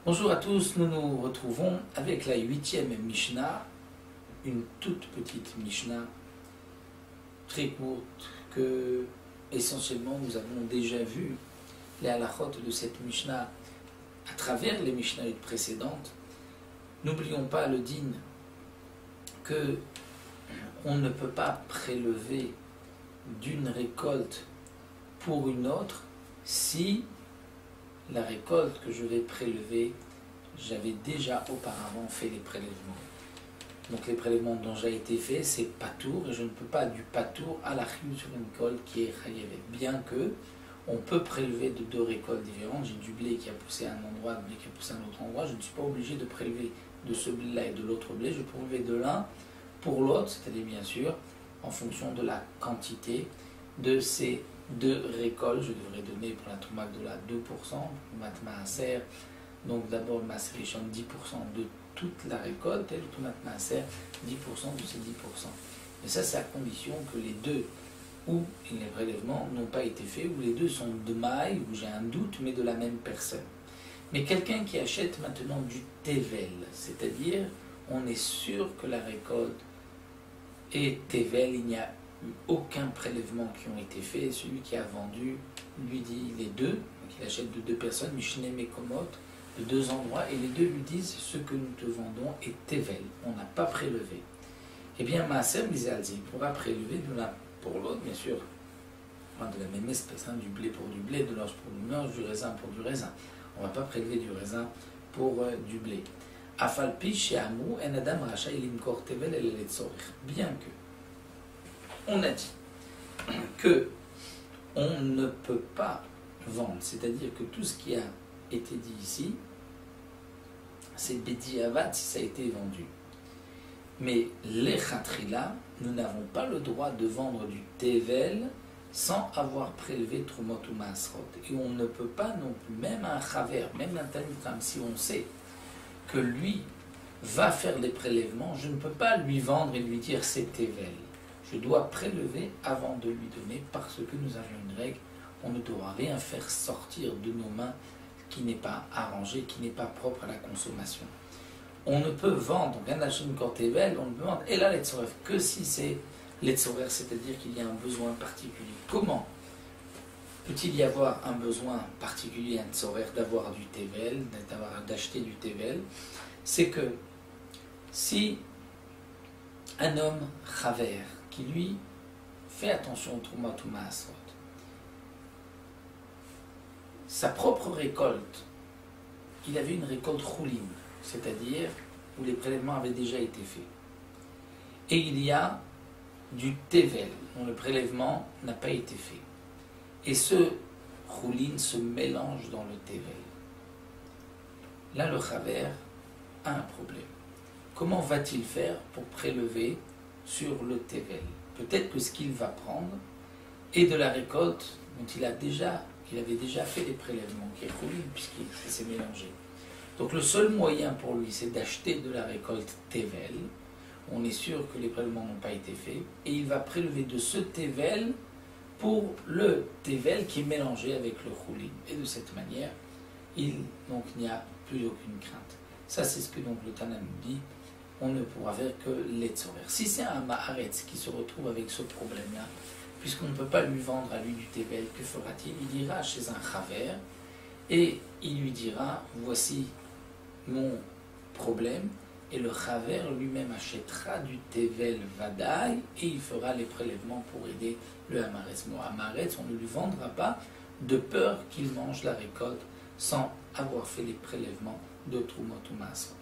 Bonjour à tous, nous nous retrouvons avec la 8e Mishnah, une toute petite Mishnah, très courte, que essentiellement nous avons déjà vu les halachot de cette Mishnah à travers les Mishnahs précédentes. N'oublions pas le din que on ne peut pas prélever d'une récolte pour une autre si la récolte que je vais prélever, j'avais déjà auparavant fait les prélèvements. Donc les prélèvements dont j'ai été fait, c'est patour, et je ne peux pas du patour à la chiyuv sur une récolte qui est chayevet. Bien que on peut prélever de deux récoltes différentes. J'ai du blé qui a poussé à un endroit, du blé qui a poussé à un autre endroit. Je ne suis pas obligé de prélever de ce blé-là et de l'autre blé. Je peux prélever de l'un pour l'autre, c'est-à-dire bien sûr en fonction de la quantité de ces deux récoltes. Je devrais donner pour la Trouma Gdola 2%, pour Troumat Maaser, donc d'abord le Maaser Rishon 10% de toute la récolte, et le Troumat Maaser 10% de ces 10%. Mais ça, c'est à condition que les deux, où les prélèvements n'ont pas été faits, où les deux sont de maille, où j'ai un doute, mais de la même personne. Mais quelqu'un qui achète maintenant du Tevel, c'est-à-dire on est sûr que la récolte est Tevel, il n'y a aucun prélèvement qui ont été faits, celui qui a vendu lui dit les deux, donc il achète de deux personnes, Mishne Mekomot, de deux endroits, et les deux lui disent ce que nous te vendons est Tevel, on n'a pas prélevé. Eh bien, Maaser Mizalzi pourra prélever de l'un pour l'autre, bien sûr, de la même espèce, du blé pour du blé, de l'orge pour de l'orge, du raisin pour du raisin. On ne va pas prélever du raisin pour du blé. Afalpi chez Amou, en Adam Racha Ilimkor Tevel et Letzorich. Bien que on a dit que on ne peut pas vendre, c'est-à-dire que tout ce qui a été dit ici, c'est Bedi Avad si ça a été vendu. Mais les Khatrila, nous n'avons pas le droit de vendre du Tevel sans avoir prélevé Trumot ou Maasrot. Et on ne peut pas non plus, même un Chaver, même un Talmid, si on sait que lui va faire les prélèvements, je ne peux pas lui vendre et lui dire c'est Tevel. Je dois prélever avant de lui donner, parce que nous avons une règle, on ne doit rien faire sortir de nos mains qui n'est pas arrangé, qui n'est pas propre à la consommation. On ne peut vendre, donc un Hashim Kortevel, on ne peut vendre, et là l'Etzorer, que si c'est l'Etzorer, c'est-à-dire qu'il y a un besoin particulier. Comment peut-il y avoir un besoin particulier, un Etzorer, d'avoir du Tevel, d'acheter du Tevel? C'est que si un homme Chaver, qui lui fait attention au Troumat ou Maasrot, sa propre récolte, il avait une récolte rouline, c'est-à-dire où les prélèvements avaient déjà été faits. Et il y a du Tevel, dont le prélèvement n'a pas été fait. Et ce rouline se mélange dans le Tevel. Là, le Chaver a un problème. Comment va-t-il faire pour prélever sur le Tevel? Peut-être que ce qu'il va prendre est de la récolte dont il avait déjà fait des prélèvements, qui est rouline, puisqu'il s'est mélangé. Donc le seul moyen pour lui, c'est d'acheter de la récolte Tevel. On est sûr que les prélèvements n'ont pas été faits. Et il va prélever de ce Tevel pour le Tevel qui est mélangé avec le Choulin. Et de cette manière, il n'y a plus aucune crainte. Ça, c'est ce que donc le Tana nous dit. On ne pourra faire que l'Etzorer. Si c'est un Maharetz qui se retrouve avec ce problème-là, puisqu'on ne peut pas lui vendre à lui du Tevel, que fera-t-il? Il ira chez un Chaver et il lui dira, voici mon problème, et le Chaver lui-même achètera du Tevel Vadaï et il fera les prélèvements pour aider le Hamaretz. Bon, Hamaretz, on ne lui vendra pas de peur qu'il mange la récolte sans avoir fait les prélèvements de Trumot ou Maasrot.